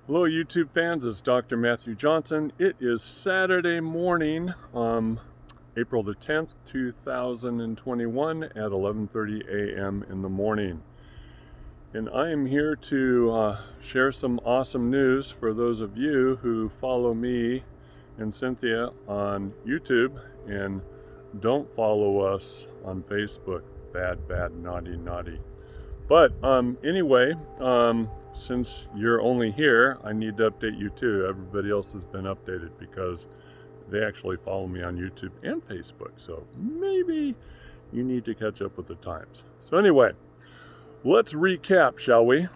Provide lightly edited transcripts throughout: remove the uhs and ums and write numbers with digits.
Hello YouTube fans, it's Dr. Matthew Johnson. It is Saturday morning, April the 10th, 2021 at 11:30 a.m. in the morning. And I am here to share some awesome news for those of you who follow me and Cynthia on YouTube and don't follow us on Facebook. Bad, naughty. But anyway, since you're only here, I need to update you too. Everybody else has been updated because they actually follow me on YouTube and Facebook. So maybe you need to catch up with the times. So anyway, let's recap, shall we?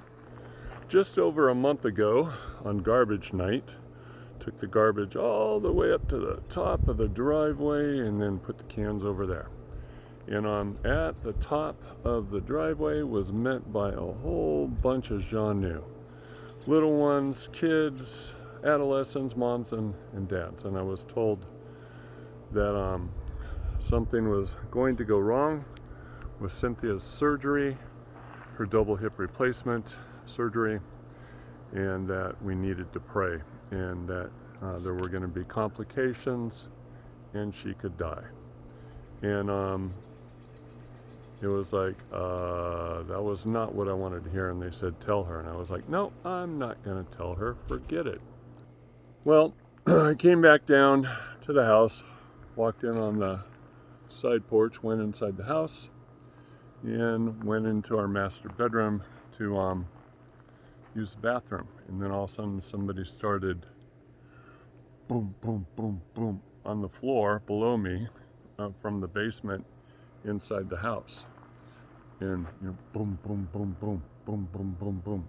Just over a month ago on garbage night, took the garbage all the way up to the top of the driveway and then put the cans over there. And at the top of the driveway was met by a whole bunch of gens, little ones, kids, adolescents, moms, and dads. And I was told that something was going to go wrong with Cynthia's surgery, her double hip replacement surgery, and that we needed to pray, and that there were going to be complications, and she could die. And it was like, that was not what I wanted to hear. And they said, tell her. And I was like, no, I'm not going to tell her. Forget it. Well, I came back down to the house, walked in on the side porch, went inside the house, and went into our master bedroom to use the bathroom. And then all of a sudden somebody started boom, boom, boom, boom on the floor below me from the basement inside the house. And boom, boom, boom, boom, boom, boom, boom, boom.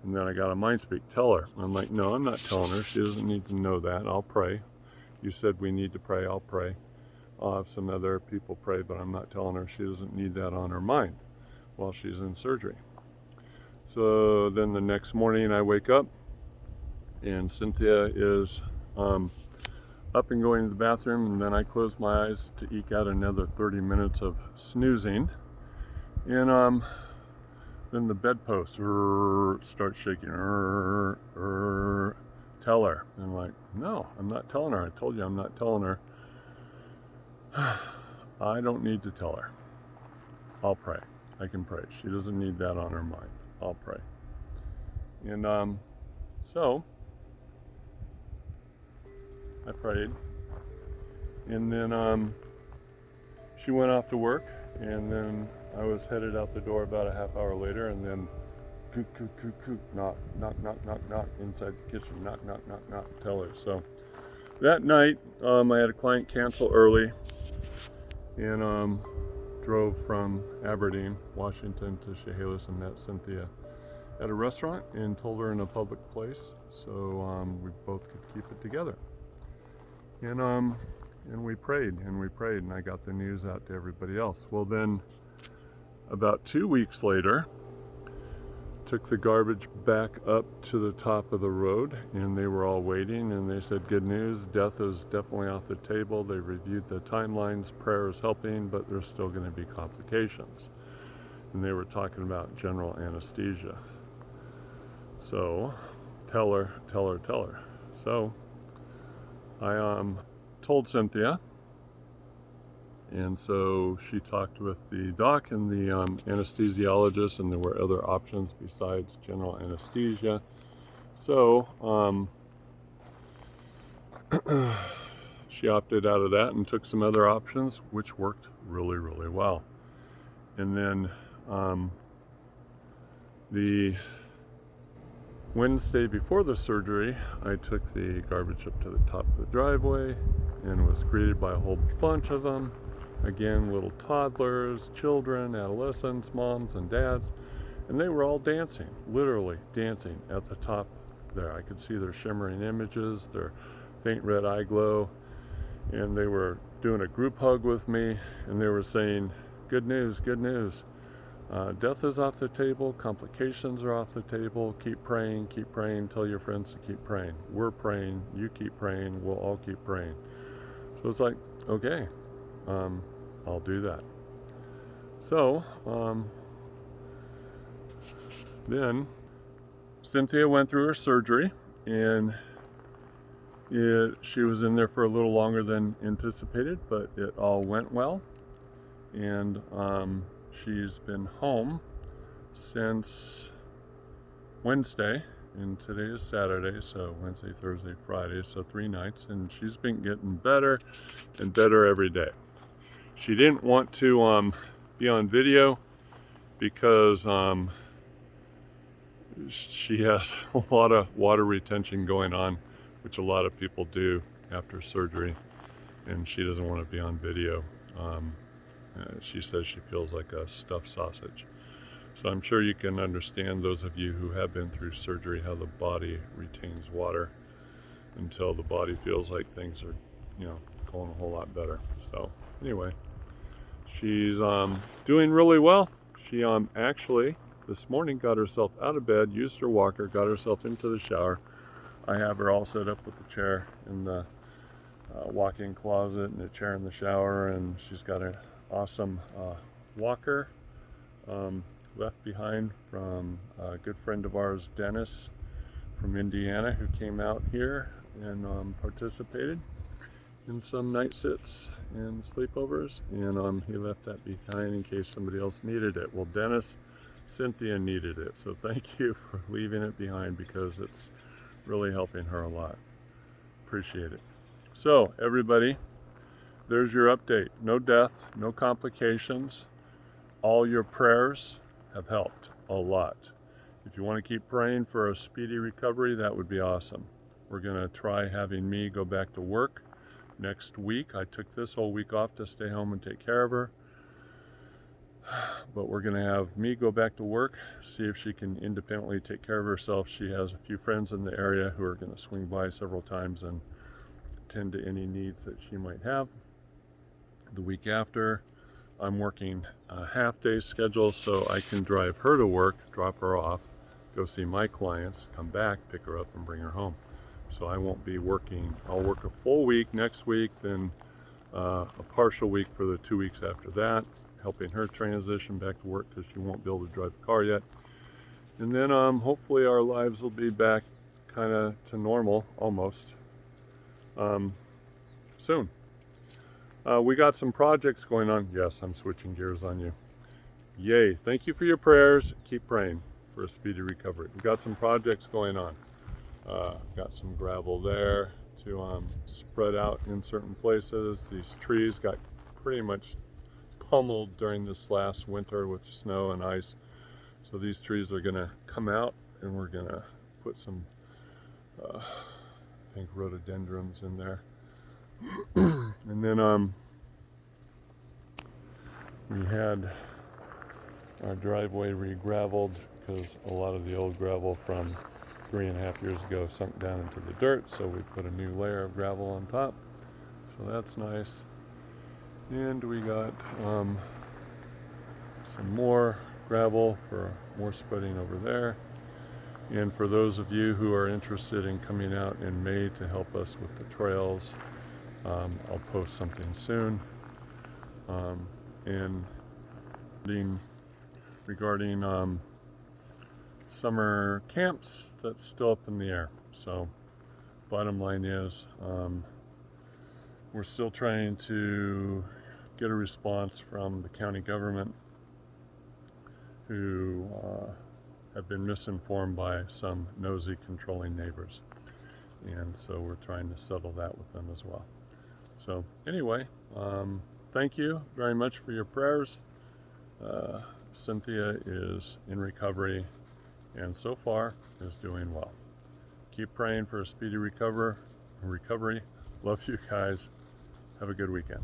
And then I got a mind speak, tell her. I'm like, no, I'm not telling her. She doesn't need to know that. I'll pray. You said we need to pray, I'll pray. I'll have some other people pray, but I'm not telling her. She doesn't need that on her mind while she's in surgery. So then the next morning I wake up and Cynthia is up and going to the bathroom, and then I close my eyes to eke out another 30 minutes of snoozing. And then the bedpost starts shaking. Tell her. And I'm like, no, I'm not telling her. I told you I'm not telling her. I don't need to tell her. I'll pray. I can pray. She doesn't need that on her mind. I'll pray. And so I prayed, and then she went off to work, and then I was headed out the door about a half hour later, and then cook, knock, inside the kitchen, knock, tell her. So that night, I had a client cancel early, and drove from Aberdeen, Washington to Chehalis and met Cynthia at a restaurant and told her in a public place, so we both could keep it together. And we prayed, and I got the news out to everybody else. Well, then about 2 weeks later, took the garbage back up to the top of the road, and they were all waiting, and they said, good news, death is definitely off the table. They reviewed the timelines, prayer is helping, but there's still going to be complications. And they were talking about general anesthesia. So, tell her. So, I told Cynthia, and so she talked with the doc and the anesthesiologist, and there were other options besides general anesthesia. So she opted out of that and took some other options, which worked really, really well. And then the Wednesday before the surgery, I took the garbage up to the top of the driveway and was greeted by a whole bunch of them. Again, little toddlers, children, adolescents, moms, and dads. And they were all dancing, literally dancing at the top there. I could see their shimmering images, their faint red eye glow. And they were doing a group hug with me, and they were saying, good news. Death is off the table, complications are off the table, keep praying, tell your friends to keep praying. We're praying, you keep praying, we'll all keep praying. So it's like, okay, I'll do that. So, then Cynthia went through her surgery, and she was in there for a little longer than anticipated, but it all went well. And she's been home since Wednesday, and today is Saturday, so Wednesday, Thursday, Friday, so 3 nights, and she's been getting better and better every day. She didn't want to be on video because she has a lot of water retention going on, which a lot of people do after surgery, and she doesn't want to be on video. She says she feels like a stuffed sausage. So I'm sure you can understand, those of you who have been through surgery, how the body retains water until the body feels like things are, going a whole lot better. So anyway, she's doing really well. She actually this morning got herself out of bed, used her walker, got herself into the shower. I have her all set up with the chair in the walk-in closet and a chair in the shower, and she's got an awesome walker left behind from a good friend of ours, Dennis from Indiana, who came out here and participated in some night sits and sleepovers, and he left that behind in case somebody else needed it. Well, Dennis, Cynthia needed it, so thank you for leaving it behind, because it's really helping her a lot. Appreciate it. So everybody, there's your update. No death, no complications. All your prayers have helped a lot. If you want to keep praying for a speedy recovery, that would be awesome. We're going to try having me go back to work next week. I took this whole week off to stay home and take care of her, but we're going to have me go back to work, see if she can independently take care of herself. She has a few friends in the area who are going to swing by several times and tend to any needs that she might have. The week after, I'm working a half-day schedule, so I can drive her to work, drop her off, go see my clients, come back, pick her up, and bring her home. So I won't be working. I'll work a full week next week, then a partial week for the 2 weeks after that, helping her transition back to work because she won't be able to drive a car yet. And then hopefully our lives will be back kind of to normal, almost, soon. We got some projects going on. Yes, I'm switching gears on you. Yay. Thank you for your prayers. Keep praying for a speedy recovery. We got some projects going on. Got some gravel there to spread out in certain places. These trees got pretty much pummeled during this last winter with snow and ice. So these trees are going to come out, and we're going to put some, I think, rhododendrons in there. And then we had our driveway re-graveled because a lot of the old gravel from 3.5 years ago sunk down into the dirt, so we put a new layer of gravel on top, so that's nice. And we got some more gravel for more spreading over there. And for those of you who are interested in coming out in May to help us with the trails, I'll post something soon. And regarding summer camps, that's still up in the air. So bottom line is, we're still trying to get a response from the county government, who have been misinformed by some nosy, controlling neighbors. And so we're trying to settle that with them as well. So anyway, thank you very much for your prayers. Cynthia is in recovery, and so far is doing well. Keep praying for a speedy recovery. Love you guys. Have a good weekend.